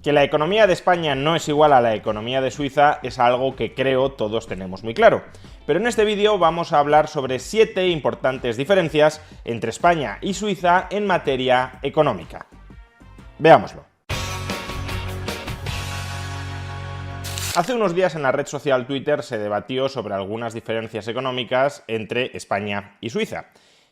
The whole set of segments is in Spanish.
Que la economía de España no es igual a la economía de Suiza es algo que creo todos tenemos muy claro. Pero en este vídeo vamos a hablar sobre 7 importantes diferencias entre España y Suiza en materia económica. Veámoslo. Hace unos días en la red social Twitter se debatió sobre algunas diferencias económicas entre España y Suiza.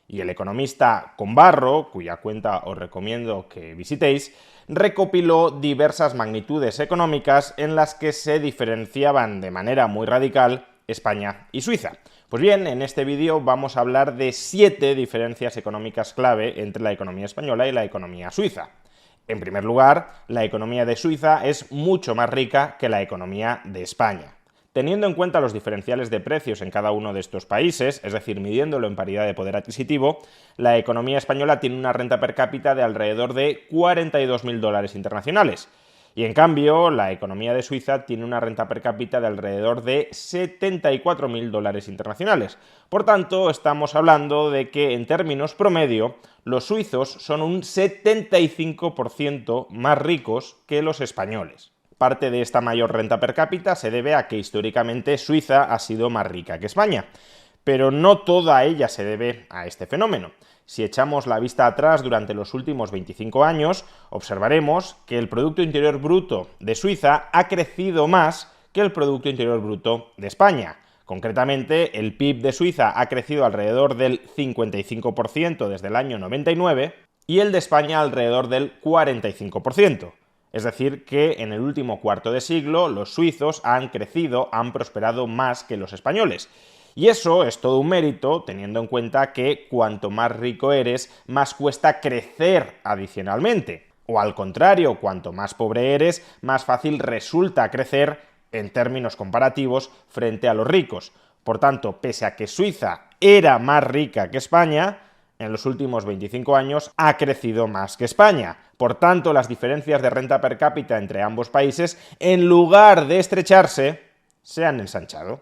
Y el economista Combarro, cuya cuenta os recomiendo que visitéis, recopiló diversas magnitudes económicas en las que se diferenciaban de manera muy radical España y Suiza. Pues bien, en este vídeo vamos a hablar de 7 diferencias económicas clave entre la economía española y la economía suiza. En primer lugar, la economía de Suiza es mucho más rica que la economía de España. Teniendo en cuenta los diferenciales de precios en cada uno de estos países, es decir, midiéndolo en paridad de poder adquisitivo, la economía española tiene una renta per cápita de alrededor de 42.000 dólares internacionales. Y en cambio, la economía de Suiza tiene una renta per cápita de alrededor de 74.000 dólares internacionales. Por tanto, estamos hablando de que en términos promedio, los suizos son un 75% más ricos que los españoles. Parte de esta mayor renta per cápita se debe a que históricamente Suiza ha sido más rica que España, pero no toda ella se debe a este fenómeno. Si echamos la vista atrás durante los últimos 25 años, observaremos que el Producto Interior Bruto de Suiza ha crecido más que el Producto Interior Bruto de España. Concretamente, el PIB de Suiza ha crecido alrededor del 55% desde el año 99 y el de España alrededor del 45%. Es decir, que en el último cuarto de siglo los suizos han crecido, han prosperado más que los españoles. Y eso es todo un mérito, teniendo en cuenta que cuanto más rico eres, más cuesta crecer adicionalmente. O al contrario, cuanto más pobre eres, más fácil resulta crecer en términos comparativos frente a los ricos. Por tanto, pese a que Suiza era más rica que España, en los últimos 25 años ha crecido más que España. Por tanto, las diferencias de renta per cápita entre ambos países, en lugar de estrecharse, se han ensanchado.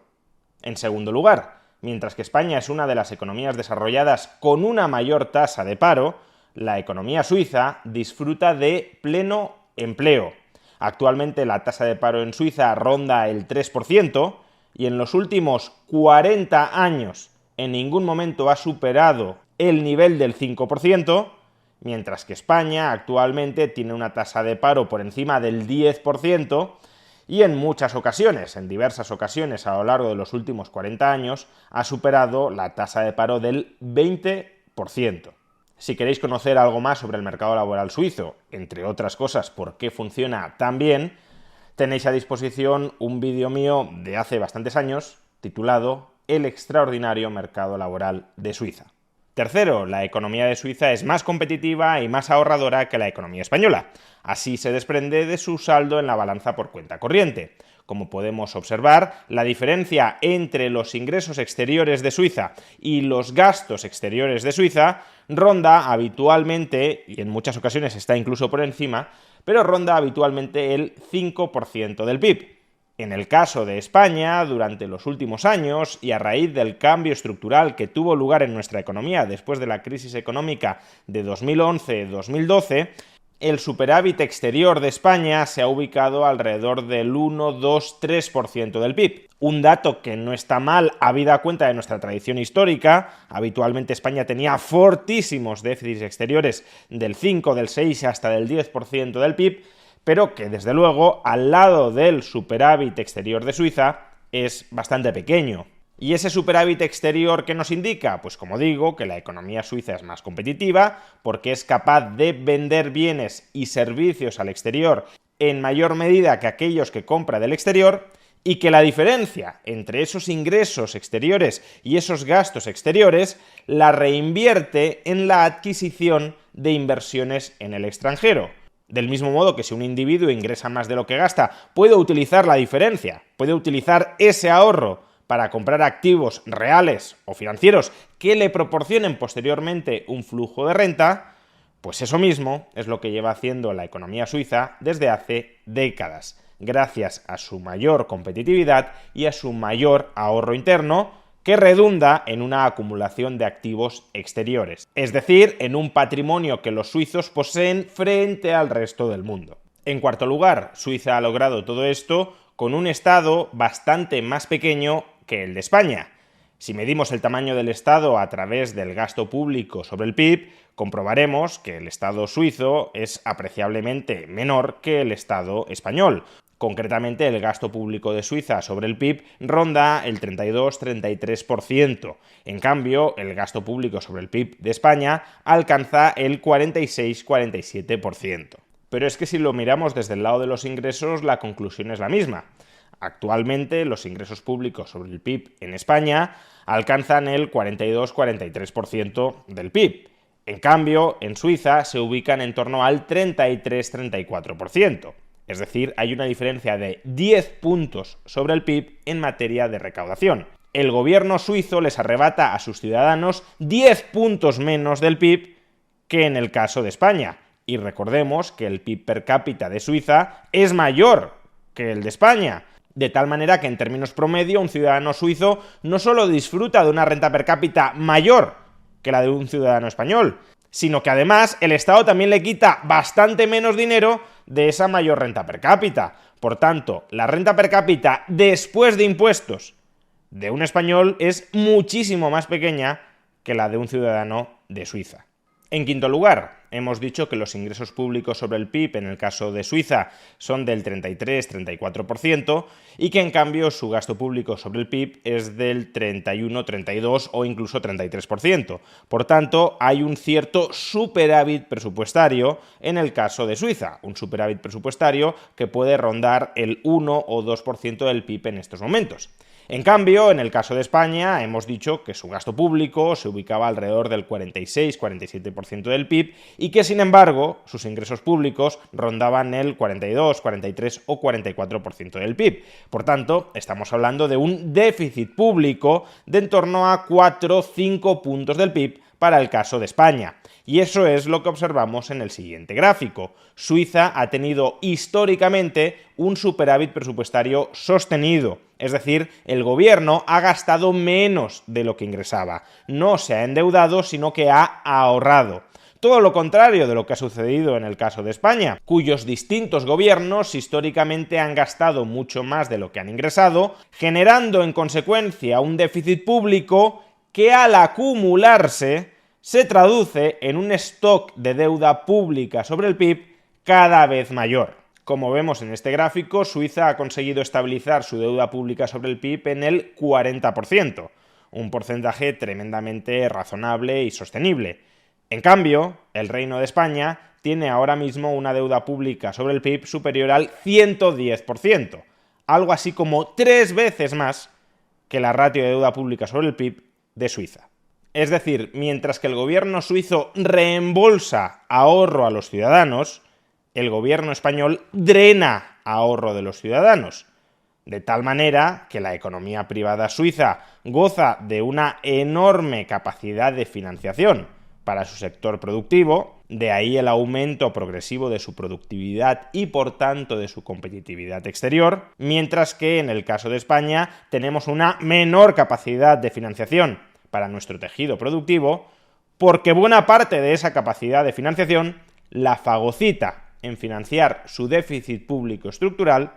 En segundo lugar, mientras que España es una de las economías desarrolladas con una mayor tasa de paro, la economía suiza disfruta de pleno empleo. Actualmente la tasa de paro en Suiza ronda el 3% y en los últimos 40 años en ningún momento ha superado el nivel del 5%, mientras que España actualmente tiene una tasa de paro por encima del 10% y en muchas ocasiones, en diversas ocasiones a lo largo de los últimos 40 años, ha superado la tasa de paro del 20%. Si queréis conocer algo más sobre el mercado laboral suizo, entre otras cosas por qué funciona tan bien, tenéis a disposición un vídeo mío de hace bastantes años titulado El extraordinario mercado laboral de Suiza. Tercero, la economía de Suiza es más competitiva y más ahorradora que la economía española. Así se desprende de su saldo en la balanza por cuenta corriente. Como podemos observar, la diferencia entre los ingresos exteriores de Suiza y los gastos exteriores de Suiza ronda habitualmente, y en muchas ocasiones está incluso por encima, pero ronda habitualmente el 5% del PIB. En el caso de España, durante los últimos años y a raíz del cambio estructural que tuvo lugar en nuestra economía después de la crisis económica de 2011-2012, el superávit exterior de España se ha ubicado alrededor del 1, 2, 3% del PIB. Un dato que no está mal habida cuenta de nuestra tradición histórica. Habitualmente España tenía fortísimos déficits exteriores del 5, del 6 hasta del 10% del PIB, pero que desde luego al lado del superávit exterior de Suiza es bastante pequeño. ¿Y ese superávit exterior qué nos indica? Pues como digo, que la economía suiza es más competitiva porque es capaz de vender bienes y servicios al exterior en mayor medida que aquellos que compra del exterior y que la diferencia entre esos ingresos exteriores y esos gastos exteriores la reinvierte en la adquisición de inversiones en el extranjero. Del mismo modo que si un individuo ingresa más de lo que gasta, puede utilizar la diferencia, puede utilizar ese ahorro para comprar activos reales o financieros que le proporcionen posteriormente un flujo de renta, pues eso mismo es lo que lleva haciendo la economía suiza desde hace décadas, gracias a su mayor competitividad y a su mayor ahorro interno, que redunda en una acumulación de activos exteriores, es decir, en un patrimonio que los suizos poseen frente al resto del mundo. En cuarto lugar, Suiza ha logrado todo esto con un Estado bastante más pequeño que el de España. Si medimos el tamaño del Estado a través del gasto público sobre el PIB, comprobaremos que el Estado suizo es apreciablemente menor que el Estado español. Concretamente, el gasto público de Suiza sobre el PIB ronda el 32-33%. En cambio, el gasto público sobre el PIB de España alcanza el 46-47%. Pero es que si lo miramos desde el lado de los ingresos, la conclusión es la misma. Actualmente, los ingresos públicos sobre el PIB en España alcanzan el 42-43% del PIB. En cambio, en Suiza se ubican en torno al 33-34%. Es decir, hay una diferencia de 10 puntos sobre el PIB en materia de recaudación. El gobierno suizo les arrebata a sus ciudadanos 10 puntos menos del PIB que en el caso de España. Y recordemos que el PIB per cápita de Suiza es mayor que el de España. De tal manera que en términos promedio un ciudadano suizo no solo disfruta de una renta per cápita mayor que la de un ciudadano español, sino que además el Estado también le quita bastante menos dinero de esa mayor renta per cápita. Por tanto, la renta per cápita después de impuestos de un español es muchísimo más pequeña que la de un ciudadano de Suiza. En quinto lugar, hemos dicho que los ingresos públicos sobre el PIB en el caso de Suiza son del 33-34% y que en cambio su gasto público sobre el PIB es del 31-32 o incluso 33%. Por tanto, hay un cierto superávit presupuestario en el caso de Suiza, un superávit presupuestario que puede rondar el 1 o 2% del PIB en estos momentos. En cambio, en el caso de España, hemos dicho que su gasto público se ubicaba alrededor del 46-47% del PIB y que, sin embargo, sus ingresos públicos rondaban el 42, 43 o 44% del PIB. Por tanto, estamos hablando de un déficit público de en torno a 4-5 puntos del PIB para el caso de España. Y eso es lo que observamos en el siguiente gráfico. Suiza ha tenido históricamente un superávit presupuestario sostenido, es decir, el gobierno ha gastado menos de lo que ingresaba. No se ha endeudado, sino que ha ahorrado. Todo lo contrario de lo que ha sucedido en el caso de España, cuyos distintos gobiernos históricamente han gastado mucho más de lo que han ingresado, generando en consecuencia un déficit público que al acumularse se traduce en un stock de deuda pública sobre el PIB cada vez mayor. Como vemos en este gráfico, Suiza ha conseguido estabilizar su deuda pública sobre el PIB en el 40%, un porcentaje tremendamente razonable y sostenible. En cambio, el Reino de España tiene ahora mismo una deuda pública sobre el PIB superior al 110%, algo así como 3 veces más que la ratio de deuda pública sobre el PIB de Suiza. Es decir, mientras que el gobierno suizo reembolsa ahorro a los ciudadanos, el gobierno español drena ahorro de los ciudadanos. De tal manera que la economía privada suiza goza de una enorme capacidad de financiación para su sector productivo, de ahí el aumento progresivo de su productividad y por tanto de su competitividad exterior, mientras que en el caso de España tenemos una menor capacidad de financiación para nuestro tejido productivo, porque buena parte de esa capacidad de financiación la fagocita en financiar su déficit público estructural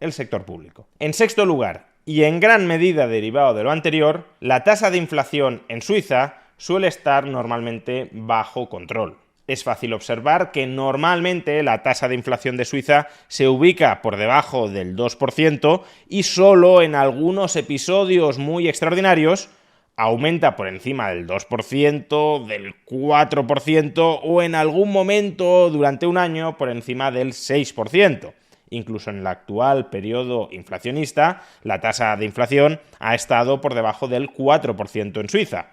el sector público. En sexto lugar, y en gran medida derivado de lo anterior, la tasa de inflación en Suiza suele estar normalmente bajo control. Es fácil observar que normalmente la tasa de inflación de Suiza se ubica por debajo del 2% y solo en algunos episodios muy extraordinarios aumenta por encima del 2%, del 4% o en algún momento durante un año por encima del 6%. Incluso en el actual periodo inflacionista, la tasa de inflación ha estado por debajo del 4% en Suiza.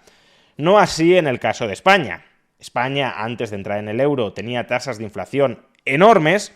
No así en el caso de España. España, antes de entrar en el euro, tenía tasas de inflación enormes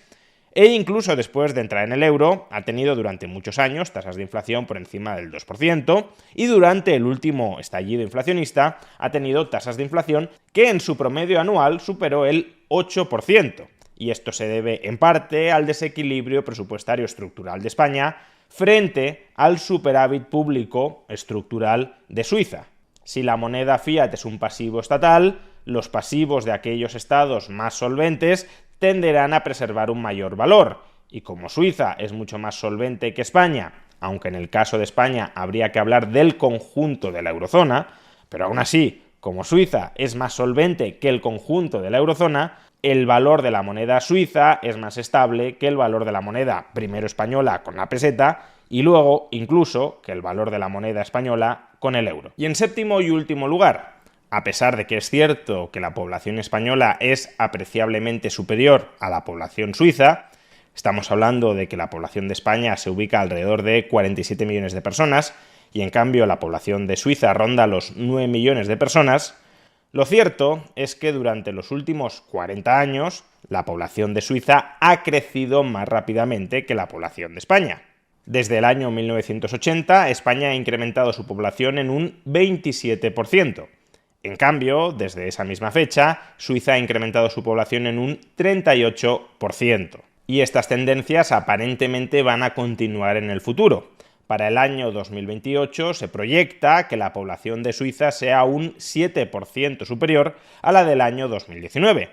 e incluso después de entrar en el euro ha tenido durante muchos años tasas de inflación por encima del 2% y durante el último estallido inflacionista ha tenido tasas de inflación que en su promedio anual superó el 8%. Y esto se debe en parte al desequilibrio presupuestario estructural de España frente al superávit público estructural de Suiza. Si la moneda fiat es un pasivo estatal, los pasivos de aquellos estados más solventes tenderán a preservar un mayor valor. Y como Suiza es mucho más solvente que España, aunque en el caso de España habría que hablar del conjunto de la eurozona, pero aún así, como Suiza es más solvente que el conjunto de la eurozona, el valor de la moneda suiza es más estable que el valor de la moneda primero española con la peseta y luego incluso que el valor de la moneda española con el euro. Y en séptimo y último lugar, a pesar de que es cierto que la población española es apreciablemente superior a la población suiza, estamos hablando de que la población de España se ubica alrededor de 47 millones de personas y en cambio la población de Suiza ronda los 9 millones de personas, lo cierto es que durante los últimos 40 años la población de Suiza ha crecido más rápidamente que la población de España. Desde el año 1980, España ha incrementado su población en un 27%. En cambio, desde esa misma fecha, Suiza ha incrementado su población en un 38%. Y estas tendencias aparentemente van a continuar en el futuro. Para el año 2028 se proyecta que la población de Suiza sea un 7% superior a la del año 2019.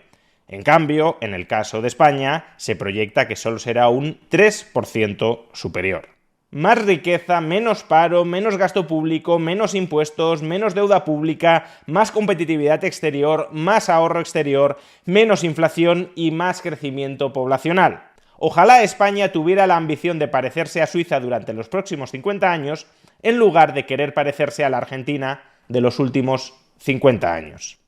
En cambio, en el caso de España, se proyecta que solo será un 3% superior. Más riqueza, menos paro, menos gasto público, menos impuestos, menos deuda pública, más competitividad exterior, más ahorro exterior, menos inflación y más crecimiento poblacional. Ojalá España tuviera la ambición de parecerse a Suiza durante los próximos 50 años, en lugar de querer parecerse a la Argentina de los últimos 50 años.